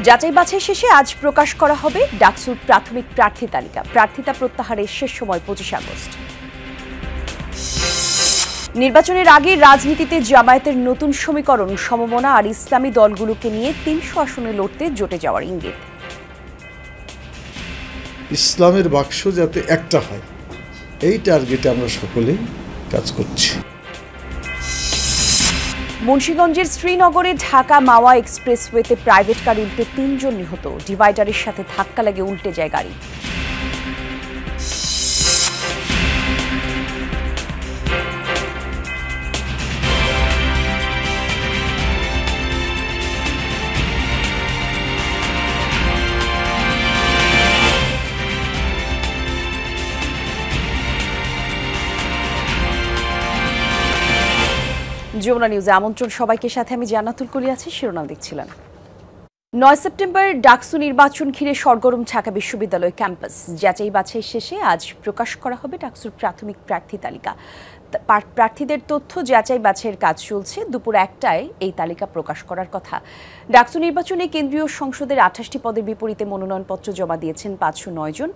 যাচাই বাছাই শেষে আজ প্রকাশ করা হবে ডাকসুর প্রাথমিক প্রার্থী তালিকা। প্রার্থিতা প্রত্যাহারের শেষ সময় 25 আগস্ট। নির্বাচনের আগে রাজনীতিতে জামায়াতের নতুন সমীকরণ, সমমনা আর ইসলামী দলগুলোকে নিয়ে 300 আসনে লড়তে জোটে যাওয়ার ইঙ্গিত। ইসলামের বাক্স যাতে একটা হয়, এই টার্গেটে আমরা সকলেই কাজ করছি। মুন্সিগঞ্জের শ্রীনগরে ঢাকা মাওয়া এক্সপ্রেসওয়েতে প্রাইভেট কার উল্টে 3 জন নিহত। ডিভাইডারের সাথে ধাক্কা লাগে উল্টে যায় গাড়ি। যমুনা নিউজে আমন্ত্রণ সবাইকে, সাথে আমি জান্নাতুল কলি আছি। শিরোনাম দেখছিলেন। 9 সেপ্টেম্বর ডাকসু নির্বাচন ঘিরে সরগরম ঢাকা বিশ্ববিদ্যালয় ক্যাম্পাস। যাচাই বাছাই শেষে আজ প্রকাশ করা হবে ডাকসুর প্রাথমিক প্রার্থী তালিকা। প্রার্থীদের তথ্য যাচাই বাছাইয়ের কাজ চলছে। দুপুর 1টায় এই তালিকা প্রকাশ করার কথা। ডাকসু নির্বাচনে কেন্দ্রীয় সংসদের 28টি পদের বিপরীতে মনোনয়নপত্র জমা দিয়েছেন 509 জন,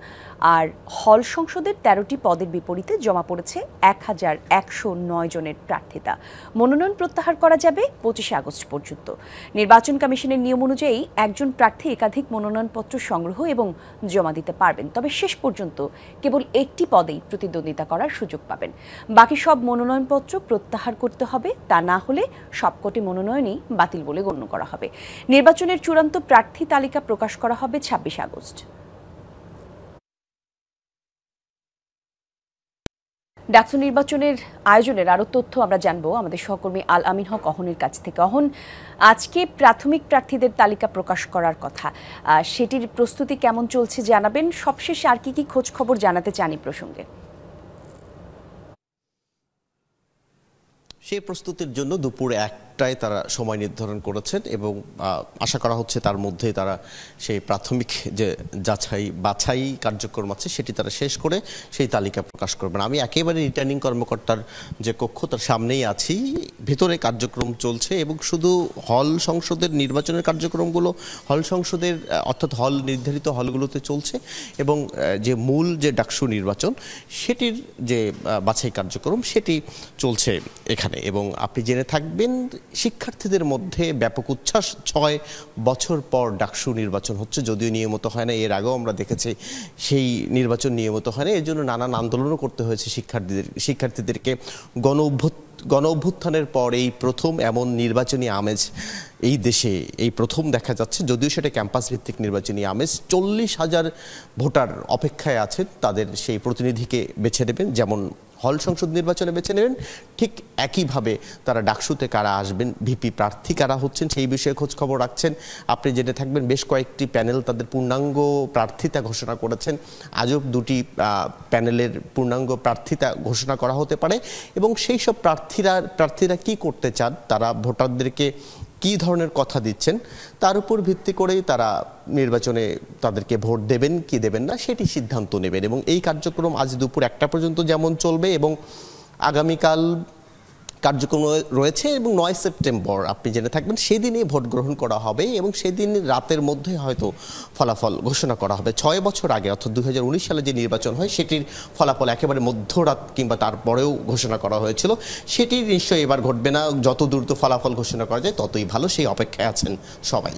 আর হল সংসদের 13টি পদের বিপরীতে জমা পড়েছে 1109 জনের প্রার্থিতা। মনোনয়ন প্রত্যাহার করা যাবে 25 আগস্ট পর্যন্ত। নির্বাচন কমিশনের নিয়ম অনুযায়ী একজন প্রার্থী একাধিক মনোনয়নপত্র সংগ্রহ এবং জমা দিতে পারবেন, তবে শেষ পর্যন্ত কেবল একটি পদেই প্রতিদ্বন্দ্বিতা করার সুযোগ পাবেন। বাকি সব মনোনয়নপত্র প্রত্যাহার করতে হবে, তা না হলে সবকটি মনোনয়নই বাতিল বলে গণ্য করা হবে। নির্বাচনের চূড়ান্ত প্রার্থী তালিকা প্রকাশ করা হবে 26 আগস্ট। ডাকসু নির্বাচনের আয়োজনের আরও তথ্য আমরা জানবো আমাদের সহকর্মী আল আমিন হক অহনের কাছ থেকে। অহন, আজকে প্রাথমিক প্রার্থীদের তালিকা প্রকাশ করার কথা, সেটির প্রস্তুতি কেমন চলছে জানাবেন। সবশেষ আর কি কি খোঁজ খবর জানাতে চান এই প্রসঙ্গে? সেই প্রস্তুতির জন্য দুপুর 1টায় তারা সময় নির্ধারণ করেছেন এবং আশা করা হচ্ছে তার মধ্যে তারা সেই প্রাথমিক যে যাচাই বাছাই কার্যক্রম আছে সেটি তারা শেষ করে সেই তালিকা প্রকাশ করবেন। আমি একেবারে রিটার্নিং কর্মকর্তার যে কক্ষ তার সামনেই আছি, ভেতরে কার্যক্রম চলছে এবং শুধু হল সংসদের নির্বাচনের কার্যক্রমগুলো হল সংসদের অর্থাৎ হল নির্ধারিত হলগুলোতে চলছে এবং যে মূল যে ডাকসু নির্বাচন সেটির যে বাছাই কার্যক্রম সেটি চলছে এখানে। এবং আপনি জেনে থাকবেন শিক্ষার্থীদের মধ্যে ব্যাপক উচ্ছ্বাস। 6 বছর পর ডাকসু নির্বাচন হচ্ছে, যদিও নিয়মিত হয় না। এর আগেও আমরা দেখেছি সেই নির্বাচন নিয়মিত হয় না, এর জন্য নানান আন্দোলনও করতে হয়েছে শিক্ষার্থীদেরকে। গণ অভ্যুত্থানের পর এই প্রথম এমন নির্বাচনী আমেজ এই দেশে এই প্রথম দেখা যাচ্ছে, যদিও সেটা ক্যাম্পাস ভিত্তিক নির্বাচনী আমেজ। 40,000 ভোটার অপেক্ষায় আছেন, তাদের সেই প্রতিনিধিকে বেছে নেবেন। যেমন হল সংসদ নির্বাচনে বেছে নেবেন, ঠিক একইভাবে তারা ডাকসুতে কারা আসবেন, ভিপি প্রার্থী কারা হচ্ছেন সেই বিষয়ে খোঁজ খবর রাখছেন। আপনি জেনে থাকবেন বেশ কয়েকটি প্যানেল তাদের পূর্ণাঙ্গ প্রার্থিতা ঘোষণা করেছেন। আজও 2টি প্যানেলের পূর্ণাঙ্গ প্রার্থিতা ঘোষণা করা হতে পারে এবং সেই সব প্রার্থীরা কি করতে চান, তারা ভোটারদেরকে কী ধরনের কথা দিচ্ছেন তার উপর ভিত্তি করেই তারা নির্বাচনে তাদেরকে ভোট দেবেন কি দেবেন না সেটি সিদ্ধান্ত নেবেন। এবং এই কার্যক্রম আজ দুপুর 1টা পর্যন্ত যেমন চলবে এবং আগামীকাল কার্যক্রম রয়েছে এবং 9 সেপ্টেম্বর আপনি জেনে থাকবেন সেদিনই ভোট গ্রহণ করা হবে এবং সেদিন রাতের মধ্যে হয়তো ফলাফল ঘোষণা করা হবে। 6 বছর আগে অর্থাৎ 2019 সালে যে নির্বাচন হয় সেটির ফলাফল একেবারে মধ্যরাত কিংবা তারপরেও ঘোষণা করা হয়েছিল, সেটি নিশ্চয়ই এবার ঘটবে না। যত দ্রুত ফলাফল ঘোষণা করা যায় ততই ভালো, সেই অপেক্ষায় আছেন সবাই।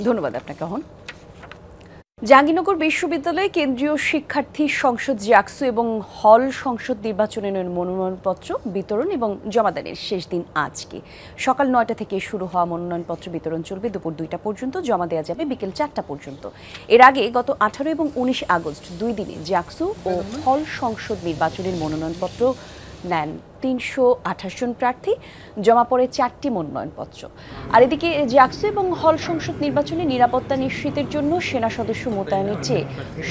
ধন্যবাদ আপনাকে। জাহাঙ্গীরনগর বিশ্ববিদ্যালয়ে কেন্দ্রীয় শিক্ষার্থী সংসদ জাকসু এবং হল সংসদ নির্বাচনের মনোনয়নপত্র বিতরণ এবং জমাদানের শেষ দিন আজকে। সকাল 9টা থেকে শুরু হওয়া মনোনয়নপত্র বিতরণ চলবে দুপুর 2টা পর্যন্ত, জমা দেওয়া যাবে বিকেল 4টা পর্যন্ত। এর আগে গত 18 এবং 19 আগস্ট 2 দিনে জাকসু ও হল সংসদ নির্বাচনের মনোনয়নপত্র নেন 328 জন প্রার্থী, জমা পড়ে 4টি মনোনয়নপত্র। আর এদিকে জাকসু এবং হল সংসদ নির্বাচনে নিরাপত্তা নিশ্চিতের জন্য সেনা সদস্য মোতায়েনের চেয়ে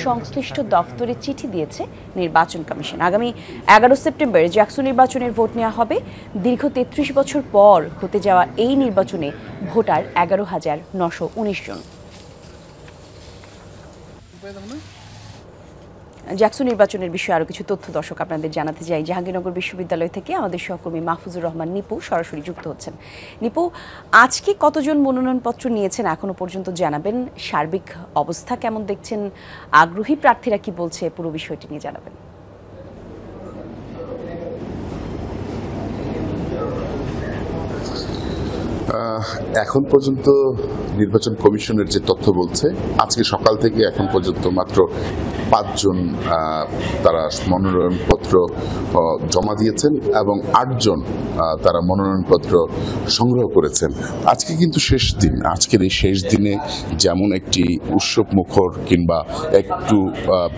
সংশ্লিষ্ট দফতরে চিঠি দিয়েছে নির্বাচন কমিশন। আগামী 11 সেপ্টেম্বর জাকসু নির্বাচনের ভোট নেওয়া হবে। দীর্ঘ 33 বছর পর হতে যাওয়া এই নির্বাচনে ভোটার 11,919 জন। জাকসু নির্বাচনের বিষয়ে আরও কিছু তথ্য দর্শক আপনাদের জানাতে চাই। জাহাঙ্গীরনগর বিশ্ববিদ্যালয় থেকে আমাদের সহকর্মী মাহফুজুর রহমান নিপু সরাসরি যুক্ত হচ্ছেন। নিপু, আজকে কতজন মনোনয়নপত্র নিয়েছেন এখনো পর্যন্ত জানাবেন? সার্বিক অবস্থা কেমন দেখছেন? আগ্রহী প্রার্থীরা কি বলছে, পুরো বিষয়টি নিয়ে জানাবেন। এখন পর্যন্ত নির্বাচন কমিশনের যে তথ্য বলছে, আজকে সকাল থেকে এখন পর্যন্ত মাত্র 5 জন তারা মনোনয়নপত্র জমা দিয়েছেন এবং 8 জন তারা মনোনয়নপত্র সংগ্রহ করেছেন। আজকে কিন্তু শেষ দিন। আজকের এই শেষ দিনে যেমন একটি উৎসব মুখর কিংবা একটু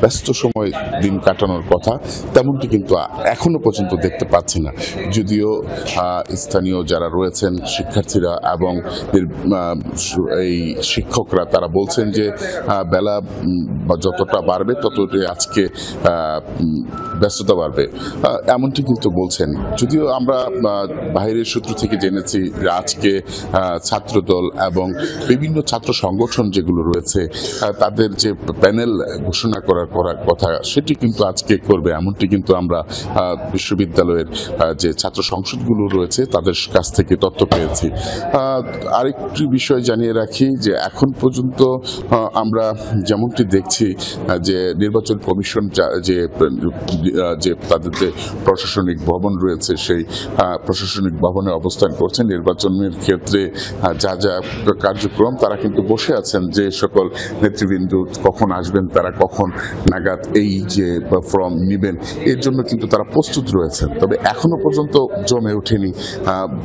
ব্যস্ত সময় দিন কাটানোর কথা, তেমনটি কিন্তু এখনো পর্যন্ত দেখতে পাচ্ছি না। যদিও স্থানীয় যারা রয়েছেন শিক্ষার্থীরা এবং এই শিক্ষকরা তারা বলছেন যে বেলা যতটা বাড়বে ততটাই আজকে ব্যস্ততা বাড়বে, এমনটি কিন্তু বলছেন। যদিও আমরা বাইরের সূত্র থেকে জেনেছি যে আজকে ছাত্রদল এবং বিভিন্ন ছাত্র সংগঠন যেগুলো রয়েছে তাদের যে প্যানেল ঘোষণা করার কথা সেটি কিন্তু আজকে করবে, এমনটি কিন্তু আমরা বিশ্ববিদ্যালয়ের যে ছাত্র সংসদগুলো রয়েছে তাদের কাছ থেকে তথ্য পেয়েছি। আরেকটি বিষয় জানিয়ে রাখি যে এখন পর্যন্ত আমরা যেমনটি দেখছি যে নির্বাচন কমিশন যে তাদের যে প্রশাসনিক ভবন রয়েছে সেই প্রশাসনিক ভবনে অবস্থান করছেন। নির্বাচনের ক্ষেত্রে যা যা কার্যক্রম তারা কিন্তু বসে আছেন, যে সকল নেতৃবৃন্দ কখন আসবেন, তারা কখন নাগাদ এই যে ফর্ম নেবেন, এর জন্য কিন্তু তারা প্রস্তুত রয়েছেন। তবে এখনো পর্যন্ত জমে ওঠেনি,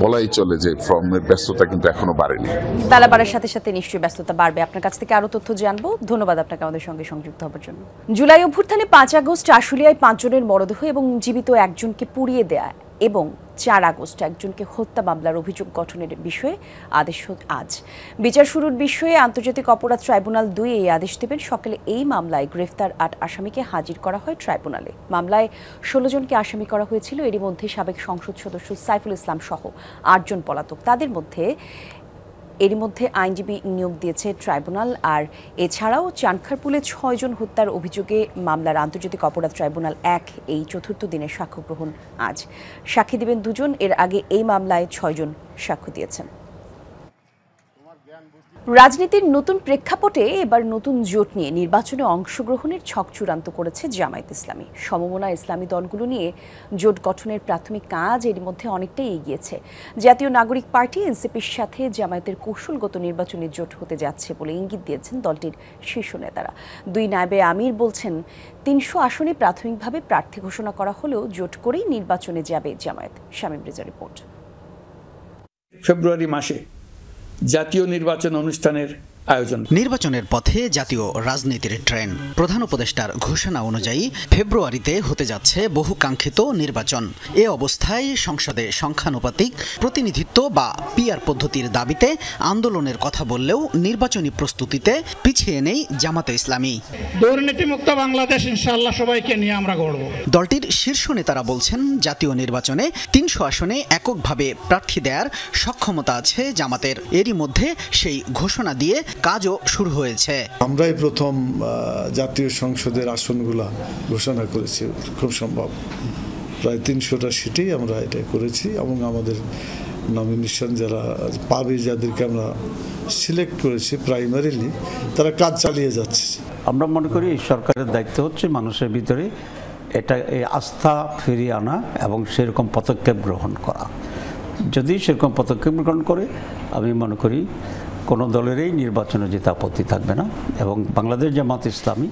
বলাই চলে যে ফর্মের ব্যস্ততা কিন্তু এখনো বাড়েনি। বেলা বাড়ার সাথে সাথে নিশ্চয়ই ব্যস্ততা বাড়বে। আপনার কাছ থেকে আরো তথ্য জানবো। ধন্যবাদ আপনাকে আমাদের সঙ্গে সংযুক্ত হওয়ার জন্য। জুলাই অভ্যুত্থানে 5 আগস্ট আশুলিয়ায় 5 জনের মরদেহ এবং জীবিত একজনকে পুড়িয়ে দেয়া এবং 4 আগস্ট একজনকে হত্যা মামলার অভিযোগ গঠনের বিষয়ে আদেশ আজ। বিচার শুরুর বিষয়ে আন্তর্জাতিক অপরাধ ট্রাইব্যুনাল 2 এই আদেশ দেবেন। সকালে এই মামলায় গ্রেফতার 8 আসামিকে হাজির করা হয় ট্রাইব্যুনালে। মামলায় 16 জনকে আসামি করা হয়েছিল। এরই মধ্যে সাবেক সংসদ সদস্য সাইফুল ইসলাম সহ 8 জন পলাতক। এরই মধ্যে আইনজীবী নিয়োগ দিয়েছে ট্রাইব্যুনাল। আর এছাড়াও চানখারপুলে 6 জন হত্যার অভিযোগে মামলার আন্তর্জাতিক অপরাধ ট্রাইব্যুনাল 1 এই চতুর্থ দিনের সাক্ষ্য গ্রহণ আজ। সাক্ষী দেবেন 2 জন। এর আগে এই মামলায় 6 জন সাক্ষ্য দিয়েছেন। রাজনীতির নতুন প্রেক্ষাপটে এবার নতুন জোট নিয়ে নির্বাচনে অংশগ্রহণের ছক চূড়ান্ত করেছে জামায়াত ইসলামী। সমমনা ইসলামী দলগুলো নিয়ে জোট গঠনের প্রাথমিক কাজ এর মধ্যে অনেকটাই এগিয়েছে। জাতীয় নাগরিক পার্টি এনসিপির সাথে জামায়াতের কৌশলগত নির্বাচনী জোট হতে যাচ্ছে বলে ইঙ্গিত দিয়েছেন দলটির শীর্ষ নেতারা। 2 নায়েবে আমির বলছেন 300 আসনে প্রাথমিকভাবে প্রার্থী ঘোষণা করা হলেও জোট করেই নির্বাচনে যাবে জামায়াত। শামীম রেজার রিপোর্ট। ফেব্রুয়ারি মাসে জাতীয় নির্বাচন অনুষ্ঠানের আয়োজন। নির্বাচনের পথে জাতীয় রাজনীতির ট্রেন্ড। প্রধান উপদেষ্টার ঘোষণা অনুযায়ী ফেব্রুয়ারিতে হতে যাচ্ছে বহু কাঙ্ক্ষিত নির্বাচন। এ অবস্থায় সংসদে সংখ্যানুপাতিক প্রতিনিধিত্ব বা পিআর পদ্ধতির দাবিতে আন্দোলনের কথা বললেও নির্বাচনী প্রস্তুতিতে পিছিয়ে নেই জামাতে ইসলামী। দুর্নীতিমুক্ত বাংলাদেশ ইনশাআল্লাহ সবাইকে নিয়ে আমরা গড়ব। দলটির শীর্ষ নেতারা বলছেন জাতীয় নির্বাচনে 300 আসনে এককভাবে প্রার্থী দেওয়ার সক্ষমতা আছে জামাতের। এরই মধ্যে সেই ঘোষণা দিয়ে কাজও শুরু হয়েছে। আমরাই প্রথম জাতীয় সংসদের আসনগুলা ঘোষণা করেছি, খুব সম্ভব প্রায় 300টা সিটেই আমরা এটা করেছি এবং আমাদের নমিনেশন যারা পাবে, যাদেরকে আমরা সিলেক্ট করেছি প্রাইমারিলি, তারা কাজ চালিয়ে যাচ্ছে। আমরা মনে করি সরকারের দায়িত্ব হচ্ছে মানুষের ভিতরে এটা এই আস্থা ফিরিয়ে আনা এবং সেরকম পদক্ষেপ গ্রহণ করা। যদি সেরকম পদক্ষেপ গ্রহণ করে আমি মনে করি কোনো দলেরই নির্বাচনে যেতে আপত্তি থাকবে না এবং বাংলাদেশ জামাত ইসলামী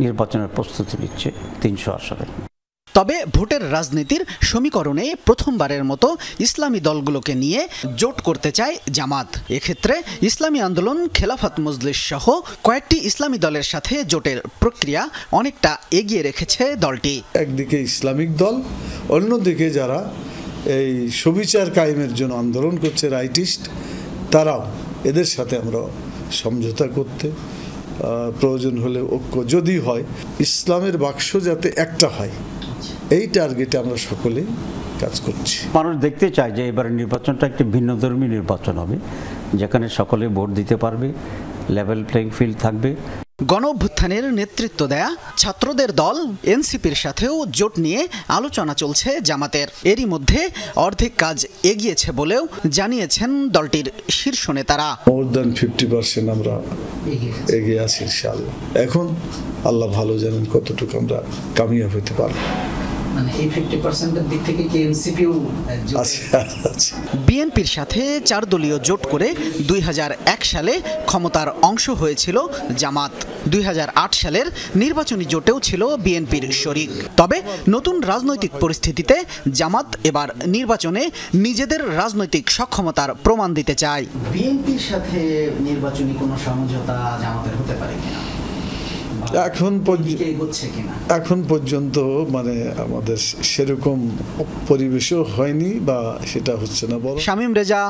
নির্বাচনের প্রস্তুতি নিচ্ছে 300 আসনে। তবে ভোটের রাজনীতির সমীকরণে প্রথমবারের মতো ইসলামী দলগুলোকে নিয়ে জোট করতে চায় জামাত। এক্ষেত্রে ইসলামী আন্দোলন, খেলাফত মজলিস সহ কয়েকটি ইসলামী দলের সাথে জোটের প্রক্রিয়া অনেকটা এগিয়ে রেখেছে দলটি। একদিকে ইসলামিক দল, অন্যদিকে যারা এই সুবিচার কায়েমের জন্য আন্দোলন করছে রাইটিস্ট, তারাও, এদের সাথে আমরা সমঝোতা করতে প্রয়োজন হলে ঐক্য যদি হয়, ইসলামের বাক্স যাতে একটা হয়, এই টার্গেটে আমরা সকলেই কাজ করছি। মানুষ দেখতে চায় যে এবারে নির্বাচনটা একটি ভিন্নধর্মী নির্বাচন হবে, যেখানে সকলে ভোট দিতে পারবে, লেভেল প্লেইং ফিল্ড থাকবে। গণ অভ্যুত্থানের নেতৃত্ব দেয়া ছাত্রদের দল এনসিপির সাথেও জোট নিয়ে আলোচনা চলছে জামাতের। এরই মধ্যে অর্ধেক কাজ এগিয়েছে বলেও জানিয়েছেন দলটির শীর্ষ নেতারা। মোর দ্যান 50% আমরা এগিয়ে আছি ইনশাআল্লাহ। এখন আল্লাহ ভালো জানেন কতটুকু আমরা কামিয়াব হতে পারব। মানে এই 50%-এর দিক থেকে কি এনসিপিও বিএনপির সাথে 4 দলীয় জোট করে 2001 সালে ক্ষমতার অংশ হয়েছিল জামাত। 2008 সালের নির্বাচনী জোটেও ছিল বিএনপির শরিক। তবে নতুন রাজনৈতিক পরিস্থিতিতে জামাত এবার নির্বাচনে নিজেদের রাজনৈতিক সক্ষমতার প্রমাণ দিতে চায়। বিএনপির সাথে নির্বাচনী কোনো সমঝোতা জামাতের হতে পারে কিনা এখন পর্যন্ত মানে আমাদের সেরকম পরিবেশও হয়নি বা সেটা হচ্ছে না। বড় Shamim Reza,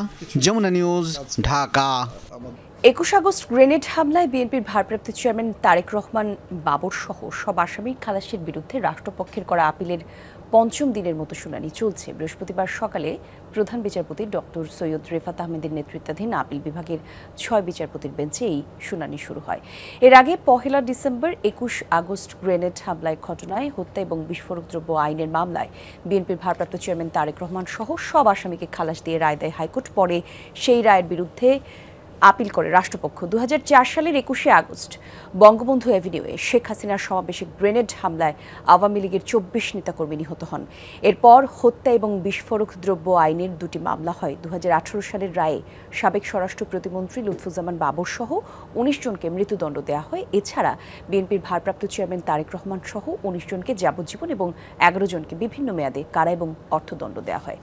Jamuna news, Dhaka. 21 August grenade হামলায় বিএনপির ভারপ্রাপ্ত চেয়ারম্যান তারেক রহমান বাবর সহ সব আসামির খালাসের বিরুদ্ধে রাষ্ট্রপক্ষের করা আপিলের 5ম দিনের মতো শুনানি চলছে। বৃহস্পতিবার সকালে প্রধান বিচারপতি ডক্টর সৈয়দ রেফাত আহমেদের নেতৃত্বাধীন আপিল বিভাগের 6 বিচারপতির বেঞ্চে এই শুনানি শুরু হয়। এর আগে 1 ডিসেম্বর 21 আগস্ট গ্রেনেড হামলায় ঘটনায় হত্যা এবং বিস্ফোরক দ্রব্য আইনের মামলায় বিএনপির ভারপ্রাপ্ত চেয়ারম্যান তারেক রহমান সহ সব আসামিকে খালাস দিয়ে রায় দেয় হাইকোর্ট। পরে সেই রায়ের বিরুদ্ধে আপিল করে রাষ্ট্রপক্ষ। 2004 সালের 21 আগস্ট বঙ্গবন্ধু অ্যাভিনিউয়ে শেখ হাসিনার সমাবেশে গ্রেনেড হামলায় আওয়ামী লীগের 24 নেতাকর্মী নিহত হন। এরপর হত্যা এবং বিস্ফোরক দ্রব্য আইনের 2টি মামলা হয়। 2018 সালের রায়ে সাবেক স্বরাষ্ট্র প্রতিমন্ত্রী লুৎফুজ্জামান বাবর সহ 19 জনকে মৃত্যুদণ্ড দেওয়া হয়। এছাড়া বিএনপির ভারপ্রাপ্ত চেয়ারম্যান তারেক রহমান সহ 19 জনকে যাবজ্জীবন এবং 11 জনকে বিভিন্ন মেয়াদে কারা এবং অর্থদণ্ড দেওয়া হয়।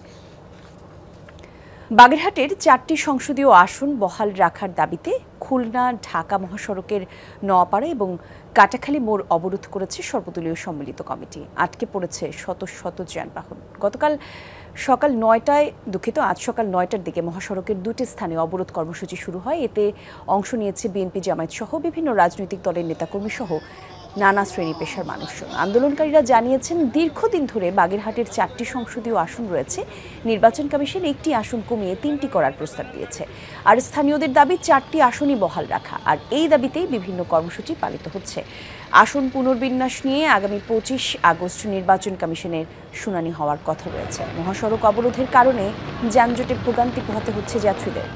বাগেরহাটের 4টি সংসদীয় আসন বহাল রাখার দাবিতে খুলনা ঢাকা মহাসড়কের নোয়াপাড়া এবং কাটাখালী মোড় অবরোধ করেছে সর্বদলীয় সম্মিলিত কমিটি। আটকে পড়েছে শত শত যানবাহন। আজ সকাল 9টার দিকে মহাসড়কের 2টি স্থানে অবরোধ কর্মসূচি শুরু হয়। এতে অংশ নিয়েছে বিএনপি, জামায়াত সহ বিভিন্ন রাজনৈতিক দলের নেতাকর্মী সহ নানা শ্রেণী পেশার মানুষজন। আন্দোলনকারীরা জানিয়েছেন, দীর্ঘদিন ধরে বাগেরহাটের 4টি সংসদীয় আসন রয়েছে। নির্বাচন কমিশন 1টি আসন কমিয়ে 3টি করার প্রস্তাব দিয়েছে। আর স্থানীয়দের দাবি 4টি আসনই বহাল রাখা। আর এই দাবিতেই বিভিন্ন কর্মসূচি পালিত হচ্ছে। আসন পুনর্বিন্যাস নিয়ে আগামী 25 আগস্ট নির্বাচন কমিশনের শুনানি হওয়ার কথা রয়েছে। মহাসড়ক অবরোধের কারণে যানজটে ভোগান্তি পোহাতে হচ্ছে যাত্রীদের।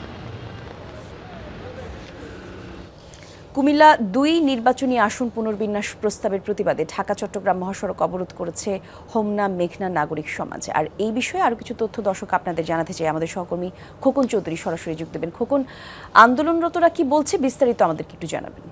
কুমিল্লা 2 নির্বাচনী আসন পুনর্বিন্যাস প্রস্তাবের প্রতিবাদে ঢাকা চট্টগ্রাম মহাসড়ক অবরোধ করেছে হোমনা মেঘনা নাগরিক সমাজ। আর এই বিষয়ে আরও কিছু তথ্য দর্শক আপনাদের জানাতে চাই। আমাদের সহকর্মী খোকন চৌধুরী সরাসরি যোগ দেবেন। খোকন, আন্দোলনরতরা কি বলছে বিস্তারিত আমাদেরকে একটু জানাবেন।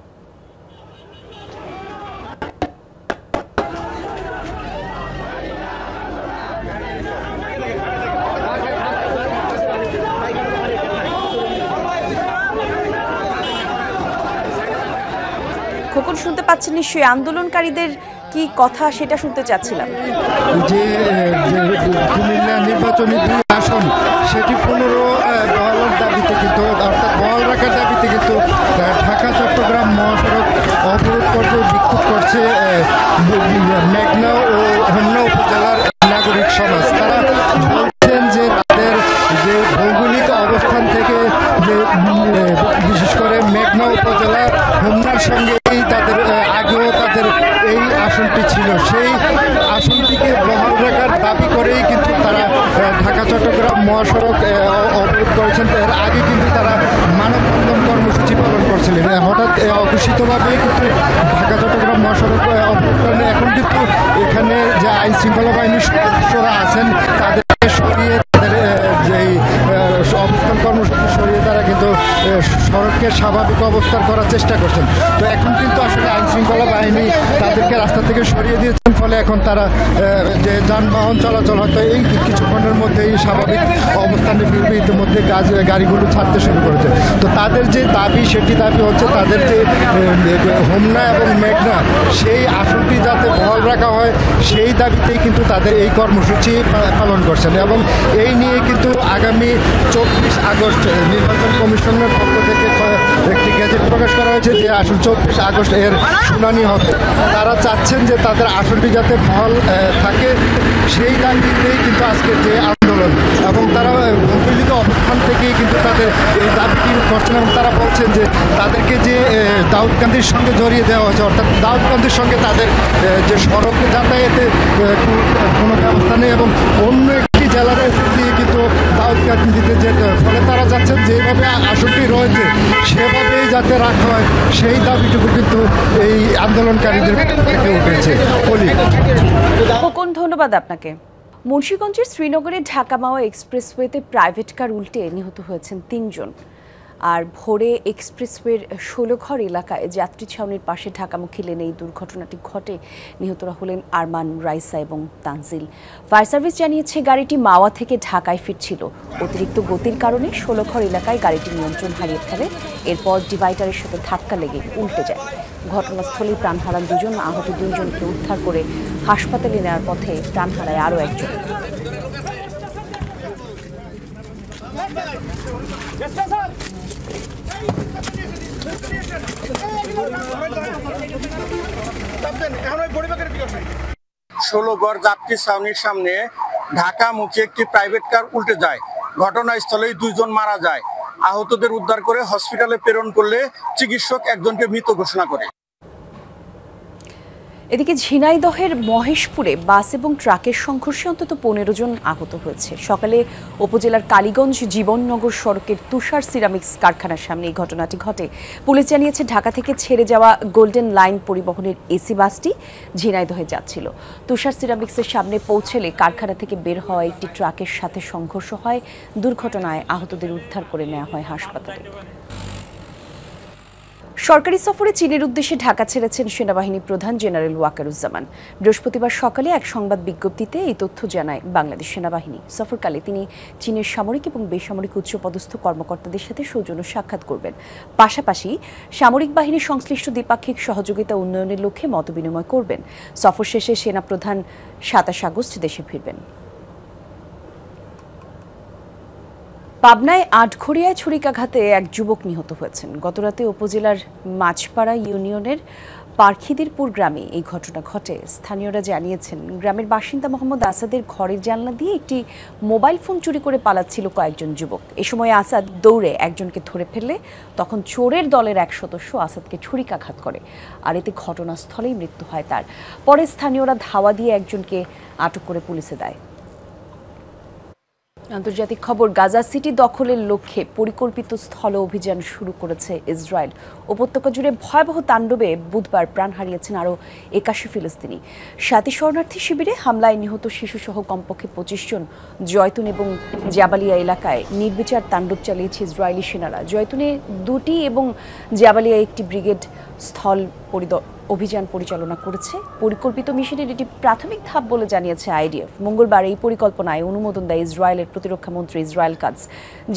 খোকন, শুনতে পাচ্ছেন নিশ্চয়ই? আন্দোলনকারীদের কি কথা সেটা শুনতে চাচ্ছিলাম। যে কুমিল্লা নির্বাচনী 2 আসন সেটি বহালের দাবিতে কিন্তু অর্থাৎ বহাল রাখার দাবিতে কিন্তু ঢাকা চট্টগ্রাম মহাসড়ক অবরোধ করতে বিক্ষোভ করছে মেঘনা ও হোমনা উপজেলার নাগরিক সমাজ। তারা বলছেন যে তাদের যে ভৌগোলিক অবস্থান থেকে যে বিশেষ করে মেঘনা উপজেলা হোমনার সঙ্গে তাদের আগেও তাদের এই আসনটি ছিল, সেই আসনটিকে বহাল রাখার দাবি করেই কিন্তু তারা ঢাকা চট্টগ্রাম মহাসড়ক অবরোধ করেছেন। এর আগে কিন্তু তারা মানববন্ধন কর্মসূচি পালন করছিলেন। হঠাৎ অঘোষিতভাবেই কিন্তু ঢাকা চট্টগ্রাম মহাসড়ক অবরোধ করেন। এখন কিন্তু এখানে যে আইন শৃঙ্খলা বাহিনীর সদস্যরা আছেন তাদেরকে সরিয়ে তাদের যেই অবস্থান কর্মসূচি সরিয়ে তারা কিন্তু সড়ককে স্বাভাবিক অবস্থান করার চেষ্টা করছেন। তো এখন কিন্তু আসলে আইন শৃঙ্খলা বাহিনী তাদেরকে রাস্তা থেকে সরিয়ে দিয়েছেন, ফলে এখন তারা যে যানবাহন চলাচল হয়তো এই কিছুক্ষণের মধ্যেই স্বাভাবিক অবস্থানে ফিরবে। ইতিমধ্যে গাড়িগুলো ছাড়তে শুরু করেছে। তো তাদের যে দাবি সেটি দাবি হচ্ছে তাদের যে হোমনা এবং মেঘনা সেই আসনটি যাতে বহাল রাখা হয় সেই দাবিতেই কিন্তু তাদের এই কর্মসূচি পালন করছেন। এবং এই নিয়ে কিন্তু আগামী 24 আগস্ট নির্বাচন কমিশনের পক্ষ থেকে একটি গেজেট প্রকাশ করা হয়েছে যে আসন 24 আগস্ট এর শুনানি হবে। তারা চাচ্ছেন যে তাদের আসনটি যাতে বহাল থাকে, সেই দাবিতেই কিন্তু আজকের যে আন্দোলন আন্দোলন এবং তারা সম্মিলিত অবস্থান থেকেই কিন্তু তাদের এই দাবিটি করছেন এবং তারা বলছেন যে তাদেরকে যে দাউদকান্দির সঙ্গে জড়িয়ে দেওয়া হয়েছে, অর্থাৎ দাউদকান্দির সঙ্গে তাদের যে সড়কে যাতায়াতে কোনো ব্যবস্থা নেই এবং অন্য একটি জেলার দিয়ে কিন্তু দাউদকান্দিতে যেতে হয়। ফলে তারা যাচ্ছেন যেভাবে আসনটি রয়েছে সেভাবেই যাতে রাখা হয়, সেই দাবিটুকু কিন্তু এই আন্দোলনকারীদের থেকে উঠেছে। খোকন, ধন্যবাদ আপনাকে। মুন্সিগঞ্জের শ্রীনগরে ঢাকা মাওয়া এক্সপ্রেসওয়েতে প্রাইভেট কার উল্টে নিহত হয়েছেন ৩ জন। আর ভোরে এক্সপ্রেসওয়ের ১৬ঘর এলাকায় যাত্রী ছাউনির পাশে ঢাকামুখী লেনে এই দুর্ঘটনাটি ঘটে। নিহতরা হলেন আরমান, রাইসা এবং তানজিল। ফায়ার সার্ভিস জানিয়েছে গাড়িটি মাওয়া থেকে ঢাকায় ফিরছিল। অতিরিক্ত গতির কারণে ১৬ঘর এলাকায় গাড়িটি নিয়ন্ত্রণ হারিয়ে ফেলে। এরপর ডিভাইডারের সাথে ধাক্কা লেগে উল্টে যায়। ঘটনাস্থলেই প্রাণ হারান ২ জন। আহত ২ জনকে উদ্ধার করে হাসপাতালে নেওয়ার পথে প্রাণ হারায় আরও একজন। ষোলগড় যাত্রী ছাউনির সামনে ঢাকামুখী একটি প্রাইভেট কার উল্টে যায়। ঘটনাস্থলেই ২ জন মারা যায়। আহতদের উদ্ধার করে হসপিটালে প্রেরণ করলে চিকিৎসক একজনকে মৃত ঘোষণা করে। এদিকে ঝিনাইদহের মহেশপুরে বাস এবং ট্রাকের সংঘর্ষে অন্তত ১৫ জন আহত হয়েছে। সকালে উপজেলার কালীগঞ্জ জীবননগর সড়কের তুষার সিরামিক্স কারখানার সামনে এই ঘটনাটি ঘটে। পুলিশ জানিয়েছে ঢাকা থেকে ছেড়ে যাওয়া গোল্ডেন লাইন পরিবহনের এসি বাসটি ঝিনাইদহে যাচ্ছিল। তুষার সিরামিক্সের সামনে পৌঁছলে কারখানা থেকে বের হওয়া একটি ট্রাকের সাথে সংঘর্ষ হয়। দুর্ঘটনায় আহতদের উদ্ধার করে নেওয়া হয় হাসপাতালে। সরকারি সফরে চীনের উদ্দেশ্যে ঢাকা ছেড়েছেন সেনাবাহিনী প্রধান জেনারেল ওয়াকারুজ্জামান। বৃহস্পতিবার সকালে এক সংবাদ বিজ্ঞপ্তিতে এই তথ্য জানায় বাংলাদেশ সেনাবাহিনী। সফরকালে তিনি চীনের সামরিক এবং বেসামরিক উচ্চপদস্থ কর্মকর্তাদের সাথে সৌজন্য সাক্ষাৎ করবেন। পাশাপাশি সামরিক বাহিনীর সংশ্লিষ্ট দ্বিপাক্ষিক সহযোগিতা উন্নয়নের লক্ষ্যে মতবিনিময় করবেন। সফর শেষে সেনাপ্রধান ২৭ আগস্ট দেশে ফিরবেন। পাবনায় আটঘরিয়ায় ছুরিকাঘাতে এক যুবক নিহত হয়েছেন। গতরাতে উপজেলার মাছপাড়া ইউনিয়নের পারখিদিরপুর গ্রামে এই ঘটনা ঘটে। স্থানীয়রা জানিয়েছেন গ্রামের বাসিন্দা মোহাম্মদ আসাদের ঘরের জানলা দিয়ে একটি মোবাইল ফোন চুরি করে পালাচ্ছিল কয়েকজন যুবক। এ সময় আসাদ দৌড়ে একজনকে ধরে ফেললে তখন চোরের দলের এক সদস্য আসাদকে ছুরিকাঘাত করে, আর এতে ঘটনাস্থলেই মৃত্যু হয় তার। পরে স্থানীয়রা ধাওয়া দিয়ে একজনকে আটক করে পুলিশে দেয়। আন্তর্জাতিক খবর, গাজা সিটি দখলের লক্ষ্যে পরিকল্পিত স্থল অভিযান শুরু করেছে ইসরায়েল। উপত্যকা জুড়ে ভয়াবহ তাণ্ডবে বুধবার প্রাণ হারিয়েছেন আরও ৮১ ফিলিস্তিনি। ৭টি শরণার্থী শিবিরে হামলায় নিহত শিশুসহ কমপক্ষে ২৫ জন। জয়তুন এবং জাবালিয়া এলাকায় নির্বিচার তাণ্ডব চালিয়েছে ইসরায়েলি সেনারা। জয়তুনে ২টি এবং জাবালিয়ায় একটি ব্রিগেড স্থল অভিযান পরিচালনা করেছে। পরিকল্পিত মিশনের এটি প্রাথমিক ধাপ বলে জানিয়েছে আইডিএফ। মঙ্গলবার এই পরিকল্পনায় অনুমোদন দেয় ইসরায়েলের প্রতিরক্ষা মন্ত্রী ইসরায়েল কাজ।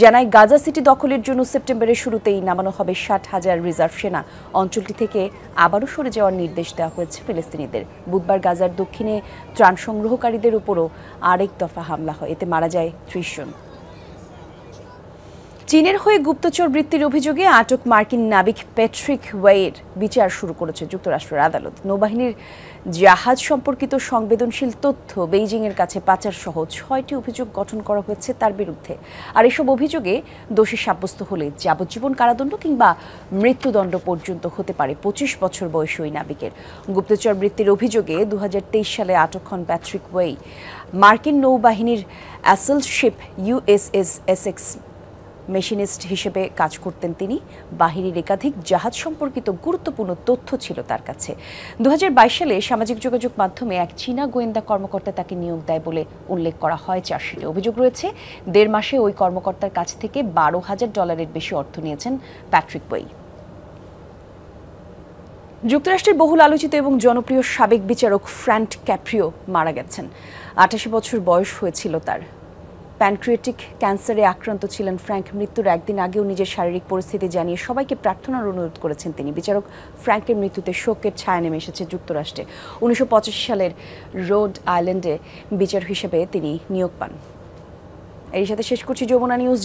জানায় গাজা সিটি দখলের জন্য সেপ্টেম্বরের শুরুতেই নামানো হবে ৬০,০০০ রিজার্ভ সেনা। অঞ্চলটি থেকে আবারও সরে যাওয়ার নির্দেশ দেওয়া হয়েছে ফিলিস্তিনিদের। বুধবার গাজার দক্ষিণে ত্রাণ সংগ্রহকারীদের উপরও আরেক দফা হামলা হয়, এতে মারা যায় ৩০ জন। চীনের হয়ে গুপ্তচর বৃত্তির অভিযোগে আটক মার্কিন নাবিক প্যাট্রিক ওয়ের বিচার শুরু করেছে যুক্তরাষ্ট্রের আদালত। নৌবাহিনীর জাহাজ সম্পর্কিত সংবেদনশীল তথ্য বেইজিংয়ের কাছে পাচার সহ ৬টি অভিযোগ গঠন করা হয়েছে তার বিরুদ্ধে। আর এসব অভিযোগে দোষী সাব্যস্ত হলে যাবজ্জীবন কারাদণ্ড কিংবা মৃত্যুদণ্ড পর্যন্ত হতে পারে ২৫ বছর বয়সী ওই নাবিকের। গুপ্তচর বৃত্তির অভিযোগে ২০২৩ সালে আটক হন প্যাট্রিক ওয়ে। মার্কিন নৌবাহিনীর অ্যাসেল শিপ USS এসেক্স মেশিনিস্ট হিসেবে কাজ করতেন তিনি। বাহিনীর একাধিক জাহাজ সম্পর্কিত গুরুত্বপূর্ণ তথ্য ছিল তার কাছে। ২০২২ সালে সামাজিক যোগাযোগ মাধ্যমে এক চীনা গোয়েন্দা কর্মকর্তা তাকে নিয়োগ দেয় বলে উল্লেখ করা হয় চার্জশিটে। অভিযোগ রয়েছে ১.৫ মাসে ওই কর্মকর্তার কাছ থেকে $১২,০০০ বেশি অর্থ নিয়েছেন প্যাট্রিক ওয়ে। যুক্তরাষ্ট্রের বহুল আলোচিত এবং জনপ্রিয় সাবেক বিচারক ফ্র্যাঙ্ক ক্যাপ্রিও মারা গেছেন। ৮৮ বছর বয়স হয়েছিল তার। প্যানক্রিয়েটিক ক্যান্সারে আক্রান্ত ছিলেন ফ্র্যাঙ্ক। মৃত্যুর একদিন আগেও নিজের শারীরিক পরিস্থিতি জানিয়ে সবাইকে প্রার্থনার অনুরোধ করেছেন তিনি। বিচারক ফ্র্যাঙ্কের মৃত্যুতে শোকের ছায়া নেমে এসেছে যুক্তরাষ্ট্রে। ১৯৮৫ সালের রোড আইল্যান্ডে বিচারক হিসেবে তিনি নিয়োগ পান। এর সাথে শেষ করছি যমুনা নিউজ।